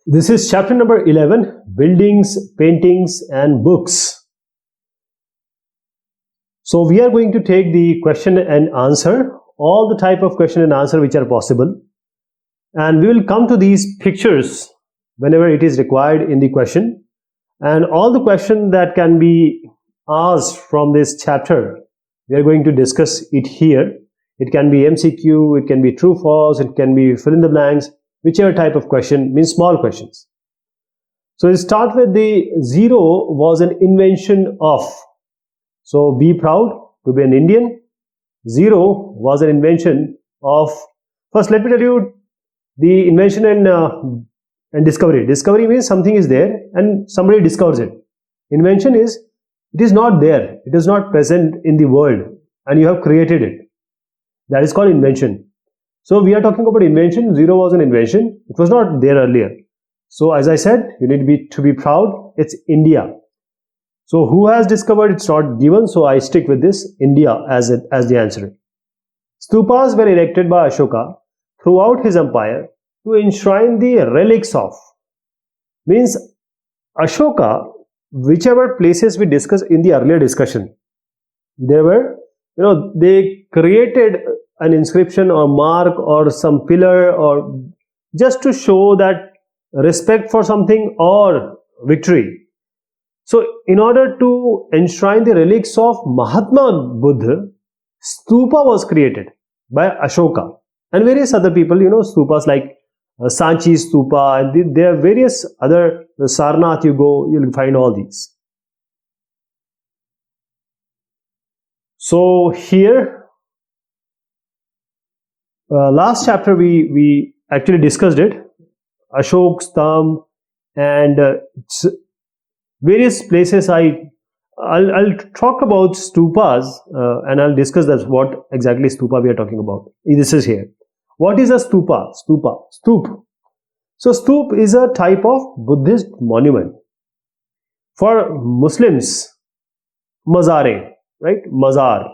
This is chapter number 11, Buildings, Paintings and Books. So we are going to take the question and answer, all the type of question and answer which are possible. And we will come to these pictures whenever it is required in the question. And all the question that can be asked from this chapter, we are going to discuss it here. It can be MCQ, it can be true, false, it can be fill in the blanks, whichever type of question, means small questions. So we start with the zero was an invention of. So be proud to be an Indian. Zero was an invention of. First, let me tell you the invention and discovery. Discovery means something is there and somebody discovers it. Invention is it is not there. It is not present in the world and you have created it. That is called invention. So we are talking about invention. Zero was an invention. It was not there earlier. So as I said, you need to be proud. It's India. So who has discovered? It's not given. So I stick with this India as the answer. Stupas were erected by Ashoka throughout his empire to enshrine the relics of. Means Ashoka, whichever places we discussed in the earlier discussion, there were, they created an inscription or mark or some pillar or just to show that respect for something or victory. So in order to enshrine the relics of Mahatma Buddha, stupa was created by Ashoka and various other people, stupas like Sanchi stupa, and there are various other, Sarnath you go, you'll find all these. So here, last chapter we actually discussed it, Ashok's thumb and various places. I'll talk about stupas and I'll discuss that's what exactly stupa we are talking about. This is here. What is a stupa? Stoop. So stoop is a type of Buddhist monument. For Muslims, mazare, right? Mazar.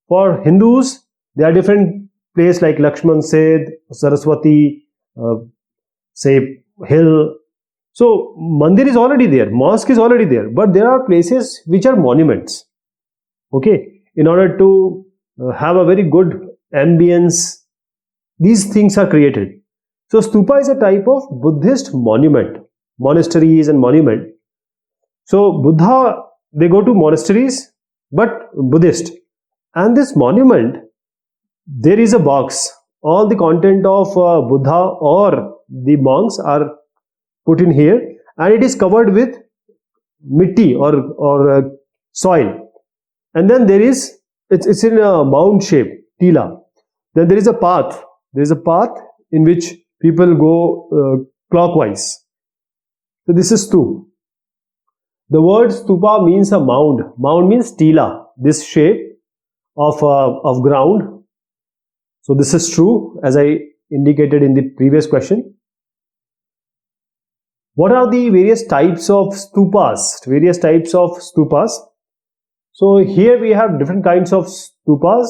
For Hindus, there are different places like Lakshman Seth, Saraswati, say hill. So mandir is already there, mosque is already there, but there are places which are monuments. Okay, in order to have a very good ambience, these things are created. So stupa is a type of Buddhist monument, monasteries and monument. So Buddha, they go to monasteries, but Buddhist. And this monument, there is a box. All the content of Buddha or the monks are put in here and it is covered with mitti or soil. And then there is, it's in a mound shape, tila. Then there is a path. There is a path in which people go clockwise. So this is stup. The word stupa means a mound. Mound means tila, this shape of ground. So this is true as I indicated in the previous question. What are the various types of stupas? Various types of stupas. So here we have different kinds of stupas.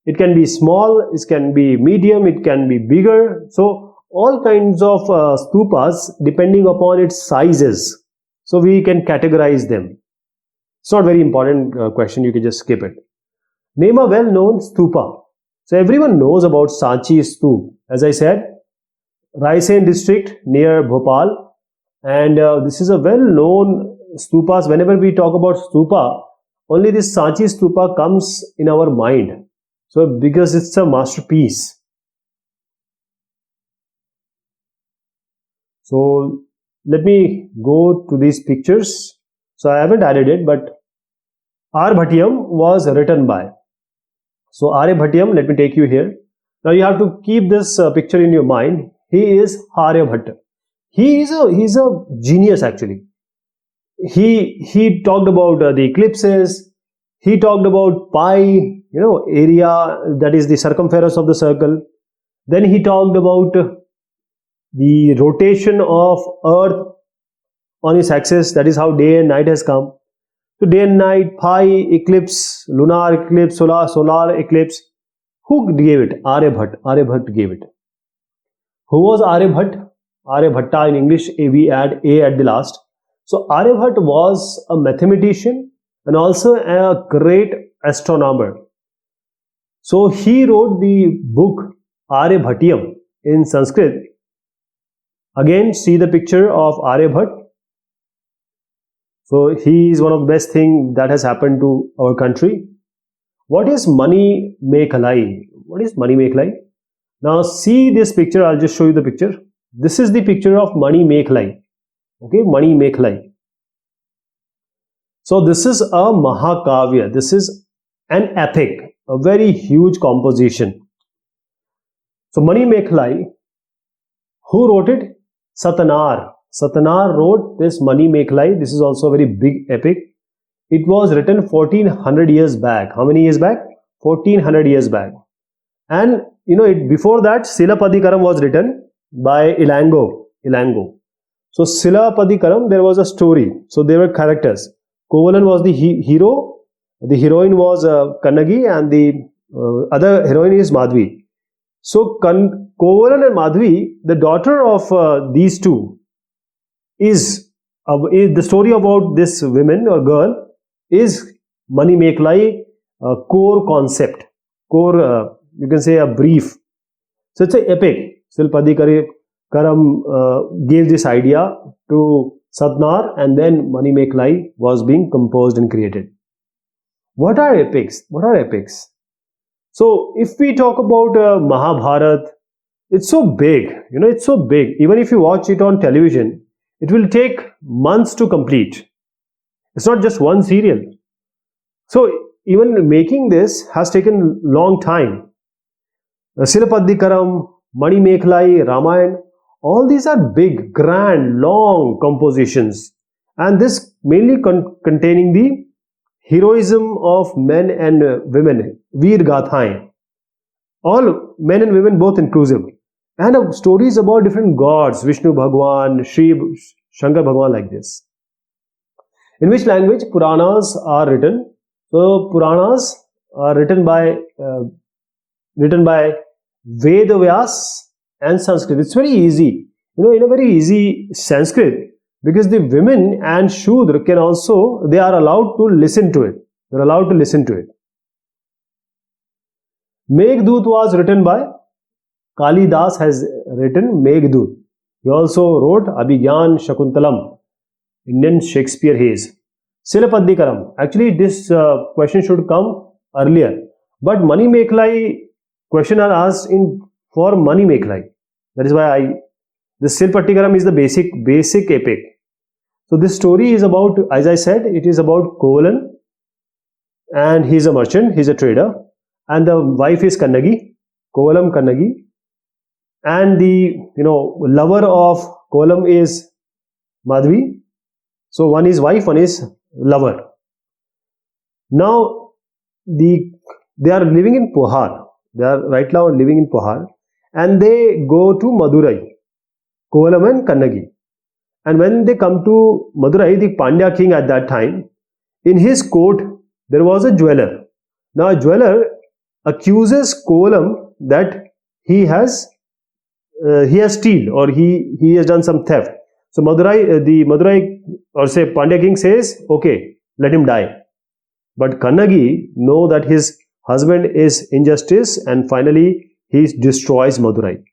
It can be small, it can be medium, it can be bigger. So all kinds of stupas depending upon its sizes. So we can categorize them. It's not very important question, you can just skip it. Name a well-known stupa. So everyone knows about Sanchi Stup. As I said, Raisen district near Bhopal. And this is a well-known stupas. Whenever we talk about stupa, only this Sanchi Stupa comes in our mind. So because it's a masterpiece. So let me go to these pictures. So I haven't added it, but Aryabhatyam was written by. So Aryabhatyam, let me take you here. Now you have to keep this picture in your mind. He is Aryabhatta. He's a genius actually. He talked about the eclipses. He talked about pi, area, that is the circumference of the circle. Then he talked about the rotation of Earth on its axis. That is how day and night has come. So day and night, pi, eclipse, lunar eclipse, solar eclipse. Who gave it? Aryabhatta. Aryabhatta gave it. Who was Aryabhatta? Aryabhatta, in English we add A at the last. So Aryabhatta was a mathematician and also a great astronomer. So he wrote the book Aryabhatyam in Sanskrit. Again, see the picture of Aryabhatta. So he is one of the best things that has happened to our country. What is Mani Mekhalai? What is Mani Mekhalai? Now see this picture. I'll just show you the picture. This is the picture of Mani Mekhalai. Okay, Mani Mekhalai. So this is a Mahakavya. This is an epic, a very huge composition. So Mani Mekhalai, who wrote it? Satanar. Satanar wrote this Mani Mekhalai. This is also a very big epic. It was written 1400 years back. How many years back? 1400 years back. And before that, Silapadikaram was written by Ilango. So Silapadikaram, there was a story. So there were characters. Kovalan was the hero. The heroine was Kannagi, and the other heroine is Madhvi. So Kovalan and Madhvi, the daughter of these two, is the story about this woman or girl is Mani Mekhalai core concept, you can say a brief. So it's an epic. Silapadikaram gave this idea to Satanar, and then Mani Mekhalai was being composed and created. What are epics? So if we talk about Mahabharata, it's so big, it's so big. Even if you watch it on television, it will take months to complete. It's not just one serial. So even making this has taken long time. Silapadikaram, Mani Mekhalai, Ramayana, all these are big, grand, long compositions. And this mainly containing the heroism of men and women, Veer Gathain. All men and women both inclusive. And stories about different gods, Vishnu Bhagwan, Shri Shankar Bhagwan, like this. In which language Puranas are written? So Puranas are written by Ved Vyas and Sanskrit. It's very easy, in a very easy Sanskrit, because the women and Shudra can also, they are allowed to listen to it. They're allowed to listen to it. Meghdut was written by Kalidas, has written Meghdut. He also wrote Abhigyan Shakuntalam, Indian Shakespeare he is. Silapadikaram. Actually, this question should come earlier. But Mani Mekhalai question are asked for Mani Mekhalai. That is why the Silapadikaram is the basic epic. So this story is about, as I said, it is about Kovalan, and he is a merchant, he is a trader, and the wife is Kannagi, Kovalam Kannagi, and the lover of Kovalam is Madhvi. So one is wife, one is lover. Now they are living in Pohar. They are right now living in Pohar, and they go to Madurai, Kovalam and Kannagi. And when they come to Madurai, the Pandya king at that time, in his court there was a jeweler. Now a jeweler accuses Kovalam that he has stealed, or he has done some theft. So Madurai or say Pandya king says, okay, let him die. But Kannagi know that his husband is injustice, and finally he destroys Madurai.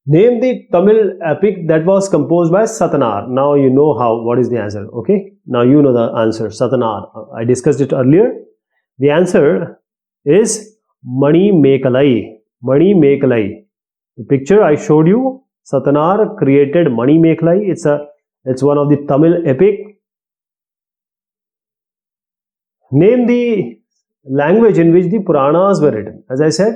Name the Tamil epic that was composed by Satanar. Now you know what is the answer. Okay, now you know the answer. Satanar. I discussed it earlier. The answer is Mani Mekhalai. Mani Mekhalai. The picture I showed you, Satanar created Mani Mekhalai. It's one of the Tamil epic. Name the language in which the Puranas were written. As I said,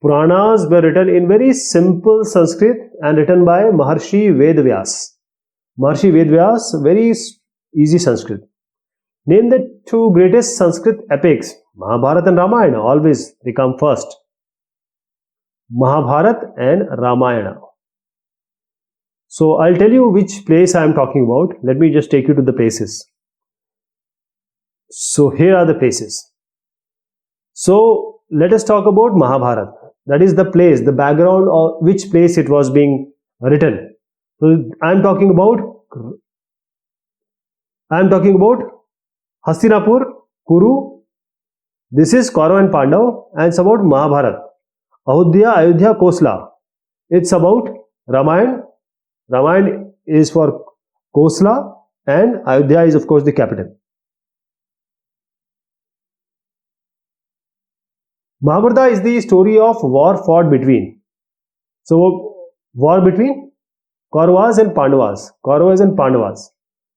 Puranas were written in very simple Sanskrit and written by Maharshi Vedvyas. Maharshi Vedvyas, very easy Sanskrit. Name the two greatest Sanskrit epics, Mahabharata and Ramayana. Always they come first. Mahabharata and Ramayana. So I'll tell you which place I am talking about. Let me just take you to the places. So here are the places. So let us talk about Mahabharata. That is the place, the background of which place it was being written. So I am talking about Hastinapur, Kuru. This is Kaurav and Pandav, and it's about Mahabharata. Ayodhya, Kosla. It's about Ramayana. Ramayana is for Kosla, and Ayodhya is of course the capital. Mahabharata is the story of war fought between. So war between Kauravas and Pandavas. Kauravas and Pandavas.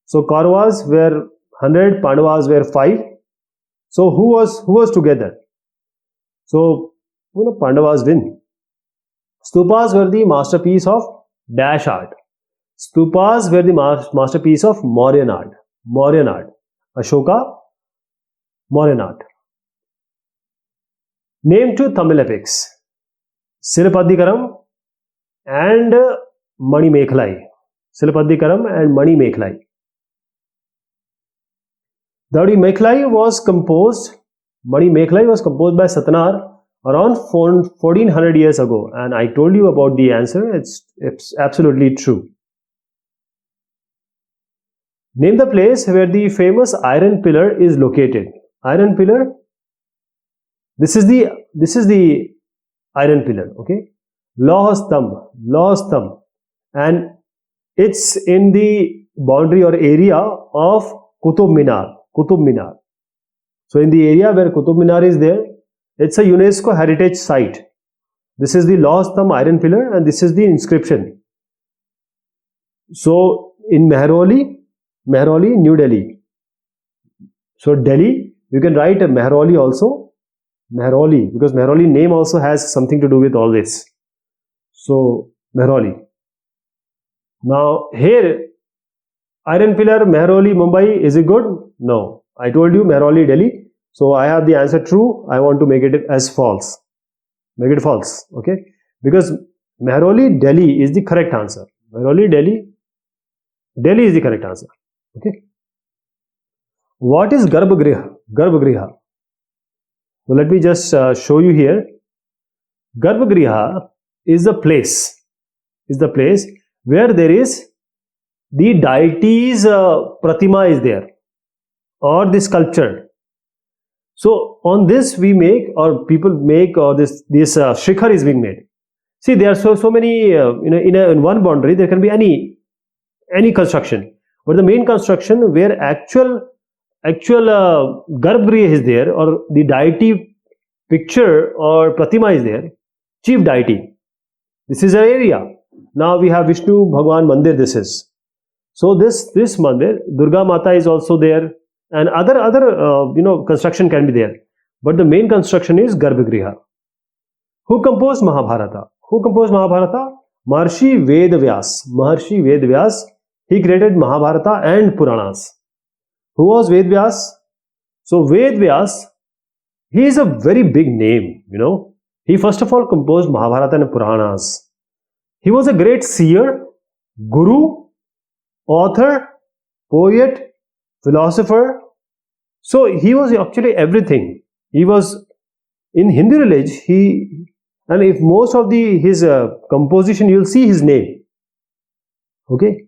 So Kauravas were 100, Pandavas were 5. So who was together? So Pandavas win. Stupas were the masterpiece of dash art. Stupas were the masterpiece of Mauryan art. Mauryan art. Ashoka, Mauryan art. Name two Tamil epics. Silappatikaram and Mani Mekhalai. Silappatikaram and Mani Mekhalai. Mani Mekhalai was composed by Satanar around 1400 years ago, and I told you about the answer. It's absolutely true. Name the place where the famous iron pillar is located. Iron pillar. This is the iron pillar. Okay, Lauh Stamb, and it's in the boundary or area of Qutub Minar. So in the area where Qutub Minar is there, it's a UNESCO heritage site. This is the Lauh Stamb iron pillar, and this is the inscription. So in Mehrauli, New Delhi. So Delhi, you can write a Mehrauli also. Mehrauli, because Mehrauli name also has something to do with all this. So Mehrauli. Now here, iron pillar, Mehrauli, Mumbai, is it good? No. I told you Mehrauli, Delhi. So I have the answer true. I want to make it as false. Make it false. Okay. Because Mehrauli, Delhi is the correct answer. Mehrauli, Delhi is the correct answer. Okay. What is Garbhagriha? Garbhagriha. So let me just show you here. Garbhagriha is the place where there is the deity's pratima is there, or the sculpture. So on this we make, or people make, or this shikhar is being made. See, there are so many in one boundary there can be any construction, but the main construction where actual Garbhagriha is there, or the deity picture or pratima is there, chief deity. This is an area. Now we have Vishnu Bhagwan Mandir. This is. So this mandir, Durga Mata is also there, and other construction can be there. But the main construction is Garbhagriha. Who composed Mahabharata? Maharshi Vedvyas. He created Mahabharata and Puranas. Who was Vedvyas? So Vedvyas, he is a very big name, He first of all composed Mahabharata and Puranas. He was a great seer, guru, author, poet, philosopher. So he was actually everything. He was in Hindi village. And if most of his composition, you'll see his name. Okay.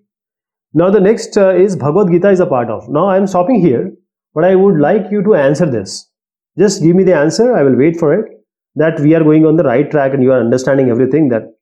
Now the next is Bhagavad Gita is a part of. Now I am stopping here, but I would like you to answer this. Just give me the answer. I will wait for it. That we are going on the right track and you are understanding everything. That